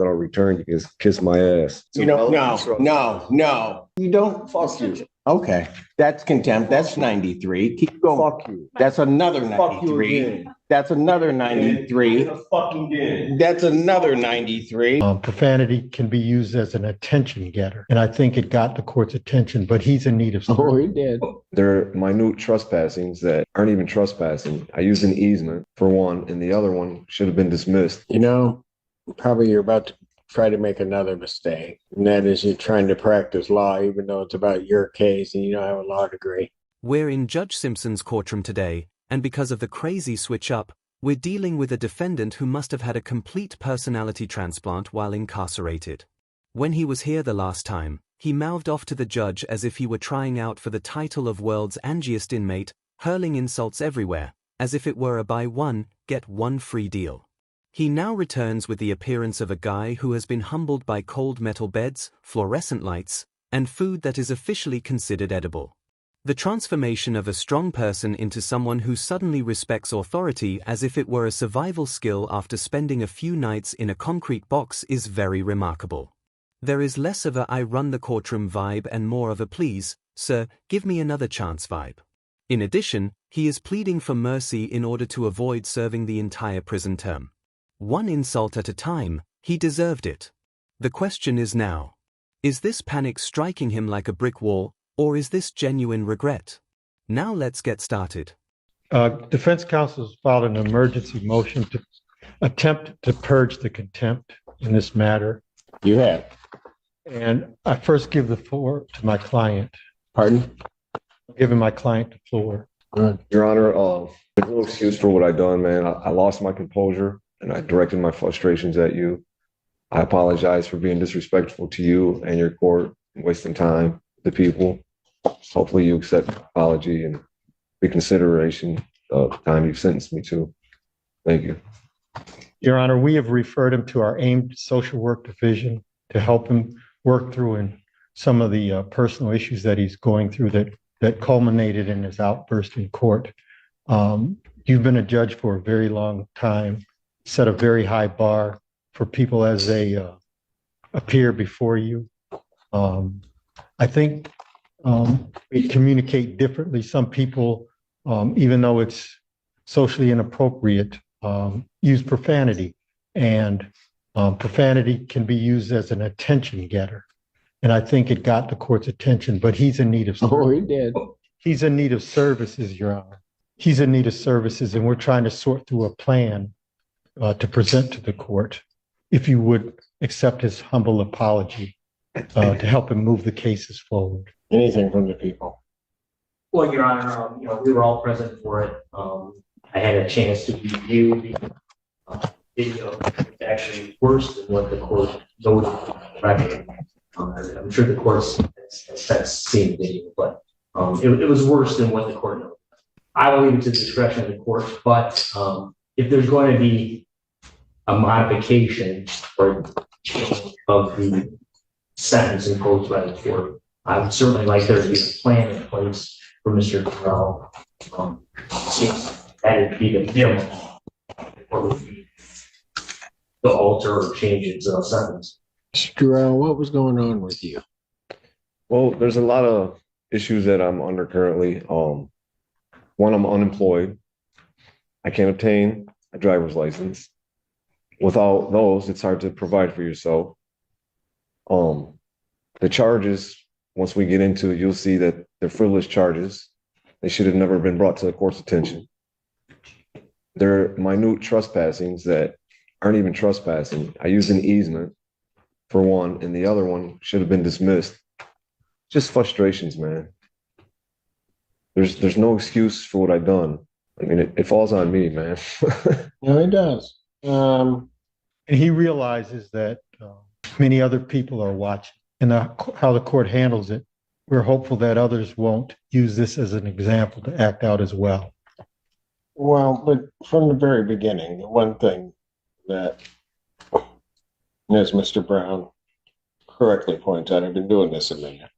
without return, you can kiss my ass. You don't, no. You don't. Fuck you. Okay. That's contempt. That's 93. Keep going. Fuck you. That's another Fuck you 93. again. That's another 93. That's another 93. Profanity can be used as an attention getter. And I think it got the court's attention, but he's in need of service. Oh, he did. They're minute trespassings that aren't even trespassing. I used an easement for one, and the other one should have been dismissed. You know, probably you're about to try to make another mistake. And that is you're trying to practice law, even though it's about your case and you don't have a law degree. We're in Judge Simpson's courtroom today, and because of the crazy switch-up, we're dealing with a defendant who must have had a complete personality transplant while incarcerated. When he was here the last time, he mouthed off to the judge as if he were trying out for the title of world's angiest inmate, hurling insults everywhere, as if it were a buy one, get one free deal. He now returns with the appearance of a guy who has been humbled by cold metal beds, fluorescent lights, and food that is officially considered edible. The transformation of a strong person into someone who suddenly respects authority as if it were a survival skill after spending a few nights in a concrete box is very remarkable. There is less of a I run the courtroom vibe and more of a please, sir, give me another chance vibe. In addition, he is pleading for mercy in order to avoid serving the entire prison term. One insult at a time, he deserved it. The question is now, is this panic striking him like a brick wall, or is this genuine regret? Now let's get started. Defense counsel has filed an emergency motion to attempt to purge the contempt in this matter. You have. And I first give the floor to my client. Pardon? I'm giving my client the floor. Your Honor, there's no excuse for what I done, man. I lost my composure and I directed my frustrations at you. I apologize for being disrespectful to you and your court and wasting time, the people. Hopefully you accept my apology and reconsideration of the time you've sentenced me to. Thank you. Your Honor, we have referred him to our aimed social work division to help him work through in some of the personal issues that he's going through that culminated in his outburst in court. You've been a judge for a very long time, set a very high bar for people as they appear before you. I think we communicate differently. Some people, even though it's socially inappropriate, use profanity, and profanity can be used as an attention getter. And I think it got the court's attention, but he's in need of service. Oh, he did. He's in need of services, Your Honor. He's in need of services, and we're trying to sort through a plan to present to the court, if you would accept his humble apology to help him move the cases forward. Anything from the people. Well, Your Honor, we were all present for it. I had a chance to review the video. It's actually worse than what the court noted on the record. I'm sure the court's seen the video, but it was worse than what the court noted. I will leave it to the discretion of the court, but if there's going to be a modification or of the sentence imposed by the court, I would certainly like there to be a plan in place for Mr. Terrell. That would be the minimum, or would be the alter or change its sentence. Mr. Terrell, what was going on with you? Well, there's a lot of issues that I'm under currently. One, I'm unemployed. I can't obtain a driver's license. Without those, it's hard to provide for yourself. The charges, once we get into it, you'll see that they're frivolous charges. They should have never been brought to the court's attention. They're minute trespassings that aren't even trespassing. I used an easement for one, and the other one should have been dismissed. Just frustrations, man. There's no excuse for what I've done. I mean, it falls on me, man. No, it does. And he realizes that many other people are watching, and how the court handles it. We're hopeful that others won't use this as an example to act out as well. Well, but from the very beginning, the one thing that, as Mr. Brown correctly points out, I've been doing this a minute.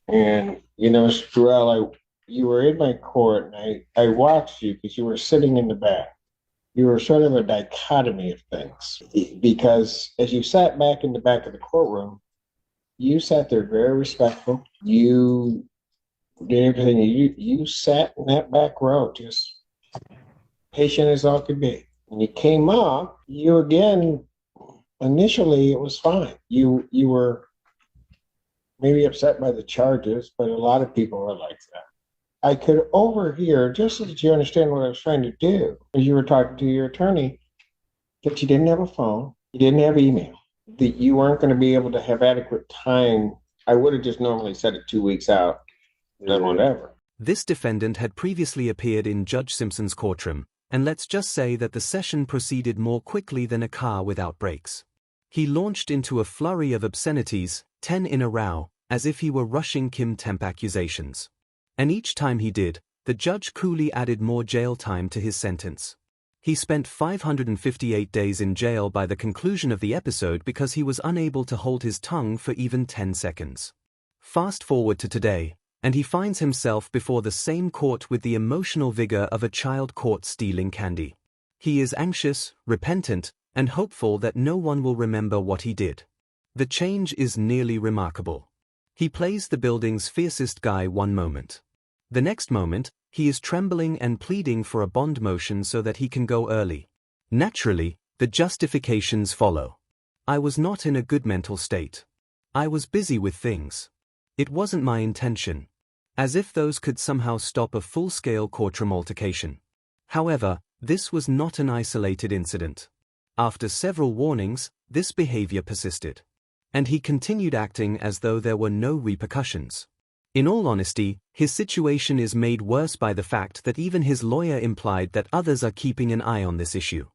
And, Mr. Terrell, you were in my court, and I watched you because you were sitting in the back. you were sort of a dichotomy of things because as you sat back in the back of the courtroom, you sat there very respectful. You did everything. You sat in that back row, just patient as all could be. When you came up, you again, initially it was fine. You were maybe upset by the charges, but a lot of people were like that. I could overhear, just so that you understand what I was trying to do, as you were talking to your attorney, that you didn't have a phone, you didn't have email, that you weren't going to be able to have adequate time. I would have just normally set it 2 weeks out, then whatever. This defendant had previously appeared in Judge Simpson's courtroom, and let's just say that the session proceeded more quickly than a car without brakes. He launched into a flurry of obscenities, 10 in a row, as if he were rushing Kim Temp accusations. And each time he did, the judge coolly added more jail time to his sentence. He spent 558 days in jail by the conclusion of the episode because he was unable to hold his tongue for even 10 seconds. Fast forward to today, and he finds himself before the same court with the emotional vigor of a child caught stealing candy. He is anxious, repentant, and hopeful that no one will remember what he did. The change is nearly remarkable. He plays the building's fiercest guy one moment. The next moment, he is trembling and pleading for a bond motion so that he can go early. Naturally, the justifications follow. I was not in a good mental state. I was busy with things. It wasn't my intention. As if those could somehow stop a full-scale courtroom altercation. However, this was not an isolated incident. After several warnings, this behavior persisted. And he continued acting as though there were no repercussions. In all honesty, his situation is made worse by the fact that even his lawyer implied that others are keeping an eye on this issue.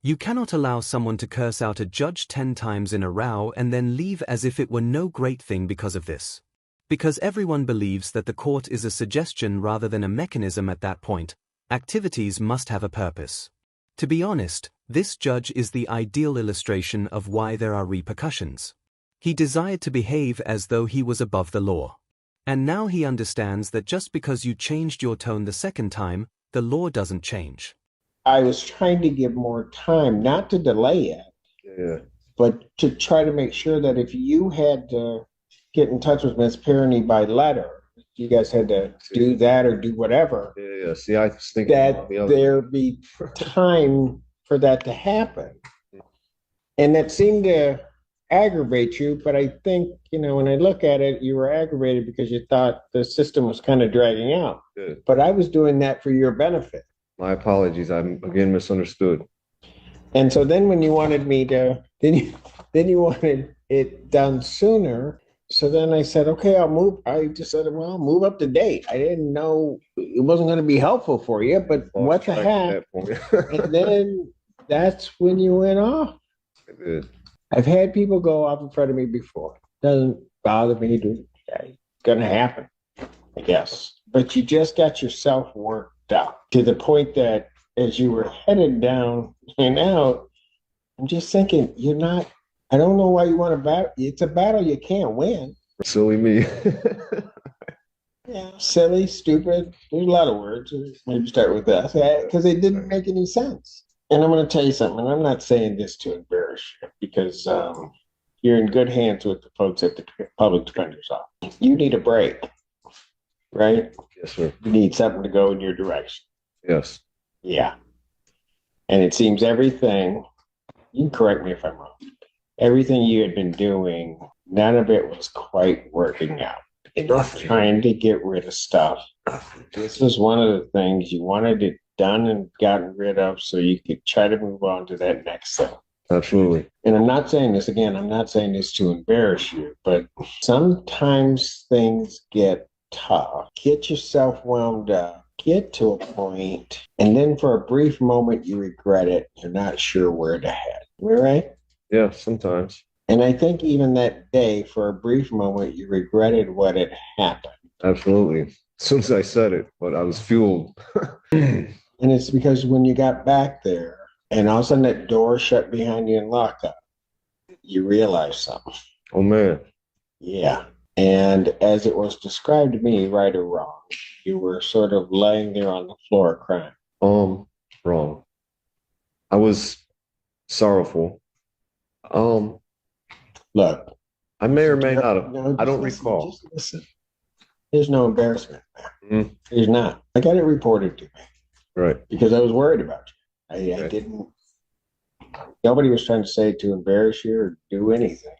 You cannot allow someone to curse out a judge 10 times in a row and then leave as if it were no great thing because of this. Because everyone believes that the court is a suggestion rather than a mechanism at that point, activities must have a purpose. To be honest, this judge is the ideal illustration of why there are repercussions. He desired to behave as though he was above the law. And now he understands that just because you changed your tone the second time, the law doesn't change. I was trying to give more time, not to delay it, but to try to make sure that if you had to get in touch with Miss Perrony by letter, you guys had to do that or do whatever. See, I was thinking that there be time for that to happen. And that seemed to aggravate you, but I think, when I look at it, you were aggravated because you thought the system was kind of dragging out. Good. But I was doing that for your benefit. My apologies. I'm again misunderstood. And so then when you wanted me to, then you wanted it done sooner. So then I said, okay, I just said, well, move up to date. I didn't know it wasn't going to be helpful for you, but what the heck? And then that's when you went off. I did. I've had people go off in front of me before. Doesn't bother me. It's going to happen, I guess. But you just got yourself worked up to the point that as you were headed down and out, I'm just thinking, I don't know why you want to battle. It's a battle you can't win. Silly me. Yeah, silly, stupid. There's a lot of words. Maybe start with that because it didn't make any sense. And I'm going to tell you something, and I'm not saying this to embarrass you because you're in good hands with the folks at the public defender's office. You need a break, right? Yes, sir. You need something to go in your direction. Yes. Yeah. And it seems everything, you can correct me if I'm wrong, everything you had been doing, none of it was quite working out. Trying to get rid of stuff. This is one of the things you wanted it done and gotten rid of so you could try to move on to that next thing. Absolutely. And I'm not saying this again, I'm not saying this to embarrass you, but sometimes things get tough. Get yourself wound up, get to a point, and then for a brief moment you regret it. You're not sure where to head. Am I right? Yeah, sometimes. And I think even that day, for a brief moment, you regretted what had happened. Absolutely. As soon as I said it, but I was fueled. And it's because when you got back there and all of a sudden that door shut behind you and locked up, you realized something. Oh, man. Yeah. And as it was described to me, right or wrong, you were sort of laying there on the floor crying. Wrong. I was sorrowful. Um, Look, I may or may not have. no, I don't just listen, recall. just listen. There's no embarrassment. Mhm. There's not. I got it reported to me Right. because I was worried about you. I Right. didn't. Nobody was trying to say to embarrass you or do anything.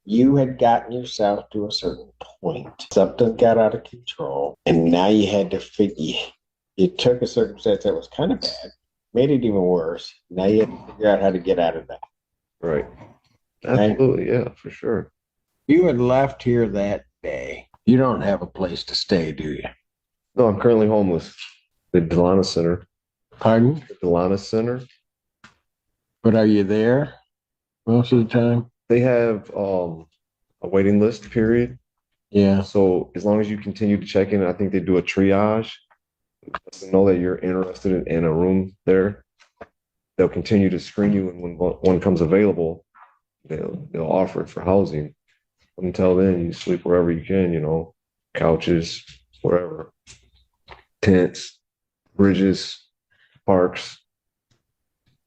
You had gotten yourself to a certain point. Something got out of control, and now you had to figure. You took a circumstance that was kind of bad, made it even worse. Now you have to figure out how to get out of that. Right. Right? Absolutely. Yeah, for sure. You had left here that day. You don't have a place to stay, do you? No, I'm currently homeless. The Delana Center. Pardon? The Delana Center. But are you there most of the time? They have a waiting list period. Yeah. So as long as you continue to check in, I think they do a triage. Lets them know that you're interested in a room there. They'll continue to screen you, and when one comes available, they'll offer it for housing. Until then, you sleep wherever you can, couches, wherever, tents, bridges, parks.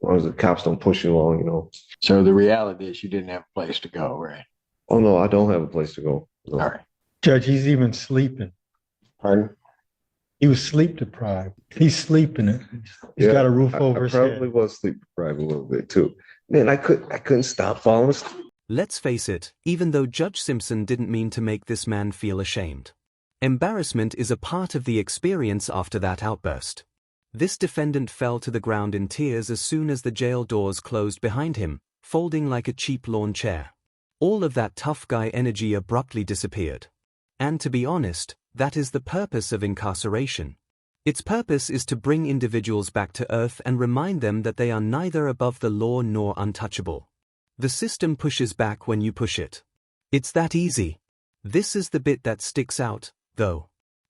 As long as the cops don't push you along. So the reality is you didn't have a place to go, right? Oh no, I don't have a place to go. No. All right. Judge, he's even sleeping. Pardon? He was sleep deprived. He's sleeping. He's Yeah, got a roof I over his probably head. was sleep deprived a little bit too. Man, I couldn't stop falling asleep. Let's face it, even though Judge Simpson didn't mean to make this man feel ashamed. Embarrassment is a part of the experience after that outburst. This defendant fell to the ground in tears as soon as the jail doors closed behind him, folding like a cheap lawn chair. All of that tough guy energy abruptly disappeared. And to be honest, that is the purpose of incarceration. Its purpose is to bring individuals back to earth and remind them that they are neither above the law nor untouchable. The system pushes back when you push it. It's that easy. This is the bit that sticks out, though.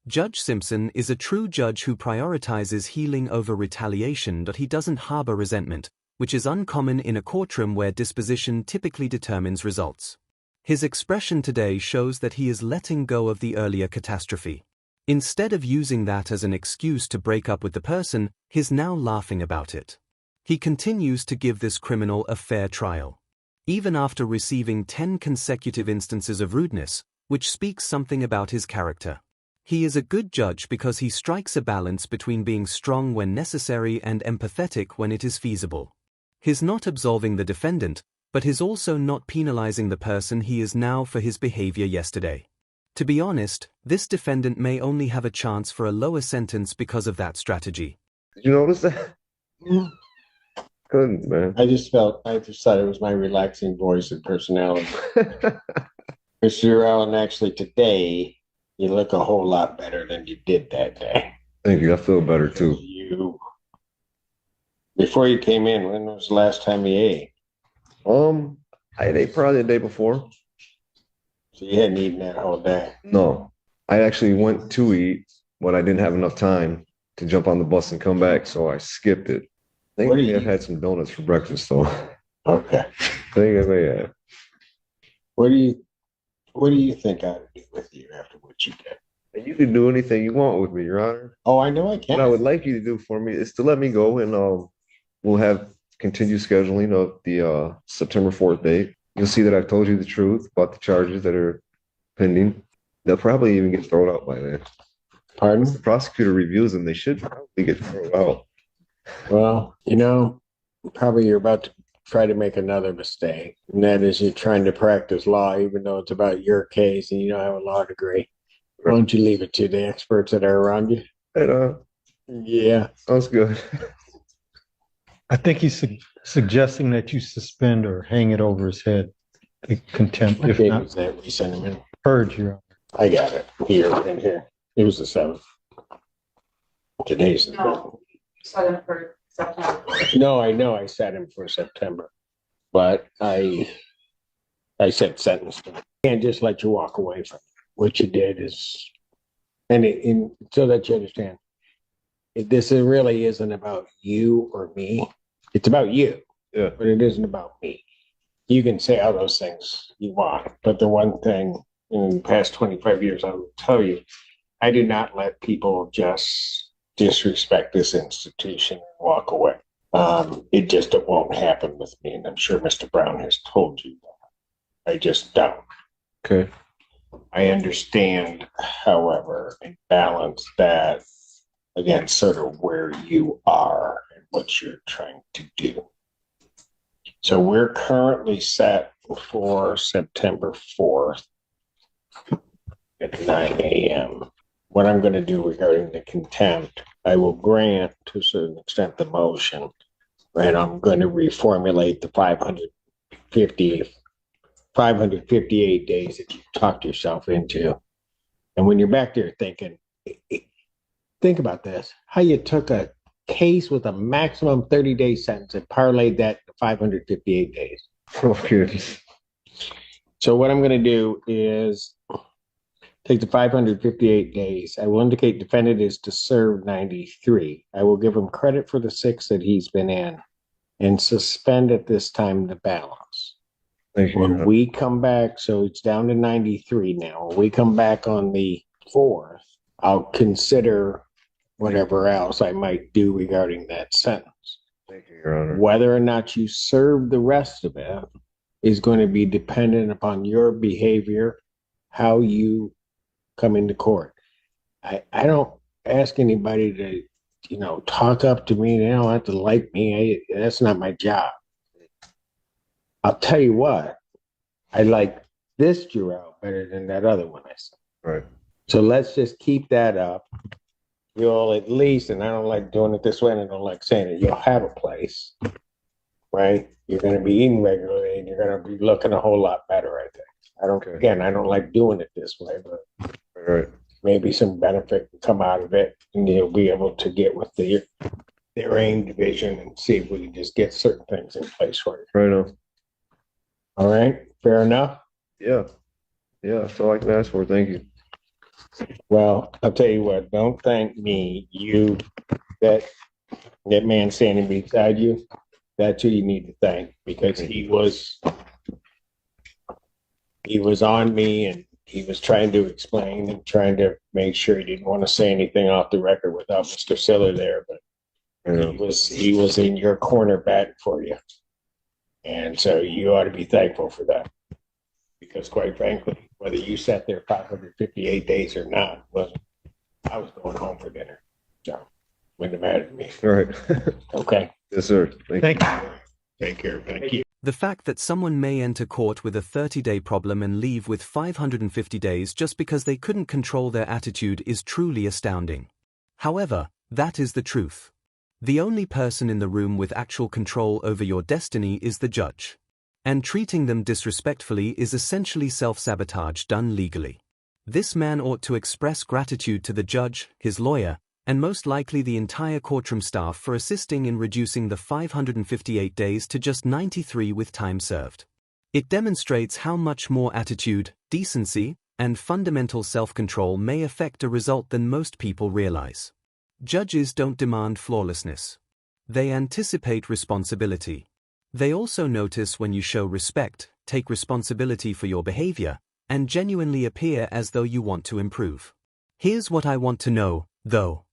Judge Simpson is a true judge who prioritizes healing over retaliation, but he doesn't harbor resentment, which is uncommon in a courtroom where disposition typically determines results. His expression today shows that he is letting go of the earlier catastrophe. Instead of using that as an excuse to break up with the person, he's now laughing about it. He continues to give this criminal a fair trial. Even after receiving 10 consecutive instances of rudeness, which speaks something about his character. He is a good judge because he strikes a balance between being strong when necessary and empathetic when it is feasible. He's not absolving the defendant, but he's also not penalizing the person he is now for his behavior yesterday. To be honest, this defendant may only have a chance for a lower sentence because of that strategy. Did you notice that? Couldn't, man. I just thought it was my relaxing voice and personality. Mr. Allen, actually today, you look a whole lot better than you did that day. Thank you. I feel better too. Before you came in, when was the last time you ate? I ate probably the day before. So you hadn't eaten that whole day. No, I actually went to eat, but I didn't have enough time to jump on the bus and come back, so I skipped it. I think What do I may have you- had some donuts for breakfast, though. Okay. I think I may have. What do you think I would do with you after what you did? And you can do anything you want with me, Your Honor. Oh, I know I can. What I would like you to do for me is to let me go, and we'll have continued scheduling of the September 4th date. You'll see that I've told you the truth about the charges that are pending. They'll probably even get thrown out by then. Pardon? Once the prosecutor reviews them, they should probably get thrown out. Well, probably you're about to try to make another mistake, and that is you're trying to practice law, even though it's about your case and you don't have a law degree. Why don't you leave it to the experts that are around you? And Yeah. sounds good. I think he's suggesting that you suspend or hang it over his head. Contempt, What if date not was that we sent him in? purge, Your Honor. I got it here in here. It was the 7th. Today's the 5th. No, set him for September. No, I know I set him for September, but I said sentence. Can't just let you walk away from it. What you did is, so that you understand, this really isn't about you or me. It's about you, Yeah. but it isn't about me. You can say all those things you want, but the one thing in the past 25 years, I will tell you, I do not let people just disrespect this institution and walk away. It won't happen with me, and I'm sure Mr. Brown has told you that. I just don't. Okay. I understand, however, and balance that against sort of where you are and what you're trying to do. So we're currently set for September 4th at 9 a.m. What I'm going to do regarding the contempt, I will grant to a certain extent the motion, and I'm going to reformulate the 558 days that you talked yourself into. And when you're back there thinking, think about this, how you took a case with a maximum 30-day sentence and parlayed that to 558 days. Oh, goodness. So what I'm going to do is take the 558 days. I will indicate defendant is to serve 93. I will give him credit for the 6 that he's been in and suspend at this time the balance. Thank you. When we come back, so it's down to 93 now. When we come back on the 4th, I'll consider whatever else I might do regarding that sentence. Thank you, Your Honor. Whether or not you serve the rest of it is going to be dependent upon your behavior, how you come into court. I don't ask anybody to, talk up to me. They don't have to like me. That's not my job. I'll tell you what, I like this Jarrell better than that other one I saw. Right. So let's just keep that up. You'll at least, and I don't like doing it this way, and I don't like saying it, you'll have a place, right? You're going to be eating regularly, and you're going to be looking a whole lot better, I think. I don't like doing it this way, but Right. maybe some benefit can come out of it, and you'll be able to get with their AIM division and see if we can just get certain things in place for you. Right on. All right, fair enough? Yeah. Yeah, that's all I can ask for. Thank you. Well, I'll tell you what, don't thank me. That man standing beside you, that's who you need to thank, because he was on me, and he was trying to explain and trying to make sure he didn't want to say anything off the record without Mr. Siller there, but Yeah. he was in your corner batting for you. And so you ought to be thankful for that. Because quite frankly, whether you sat there 558 days or not, I was going home for dinner. So wouldn't have mattered to me. All right. Okay. Yes, sir. Thank you. Thank you. Take care. Thank you. The fact that someone may enter court with a 30-day problem and leave with 550 days just because they couldn't control their attitude is truly astounding. However, that is the truth. The only person in the room with actual control over your destiny is the judge. And treating them disrespectfully is essentially self-sabotage done legally. This man ought to express gratitude to the judge, his lawyer, and most likely the entire courtroom staff for assisting in reducing the 558 days to just 93 with time served. It demonstrates how much more attitude, decency, and fundamental self-control may affect a result than most people realize. Judges don't demand flawlessness. They anticipate responsibility. They also notice when you show respect, take responsibility for your behavior, and genuinely appear as though you want to improve. Here's what I want to know, though.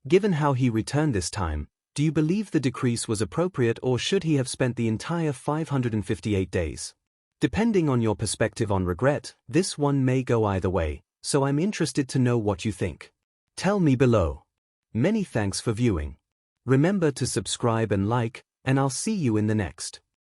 Given how he returned this time, do you believe the decrease was appropriate, or should he have spent the entire 558 days? Depending on your perspective on regret, this one may go either way, so I'm interested to know what you think. Tell me below. Many thanks for viewing. Remember to subscribe and like, and I'll see you in the next.